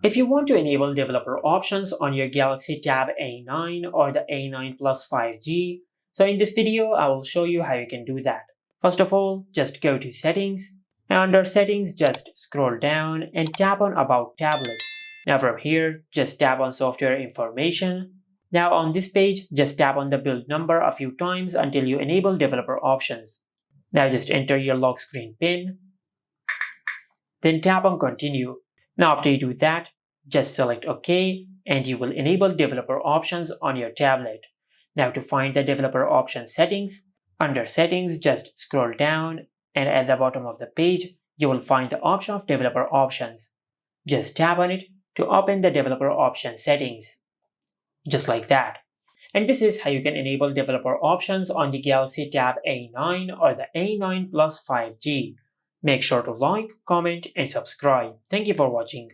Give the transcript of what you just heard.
If you want to enable developer options on your Galaxy Tab A9 or the A9 Plus 5G, so in this video I will show you how you can do that. First of all, just go to Settings, and under Settings just scroll down and tap on About Tablet. Now from here, just tap on Software Information. Now on this page, just tap on the build number a few times until you enable developer options. Now just enter your lock screen PIN, then tap on Continue. Now after you do that, just select OK and you will enable developer options on your tablet. Now to find the developer option settings, under Settings just scroll down and at the bottom of the page you will find the option of developer options. Just tap on it to open the developer option settings. Just like that. And this is how you can enable developer options on the Galaxy Tab A9 or the A9 Plus 5G. Make sure to like, comment, and subscribe. Thank you for watching.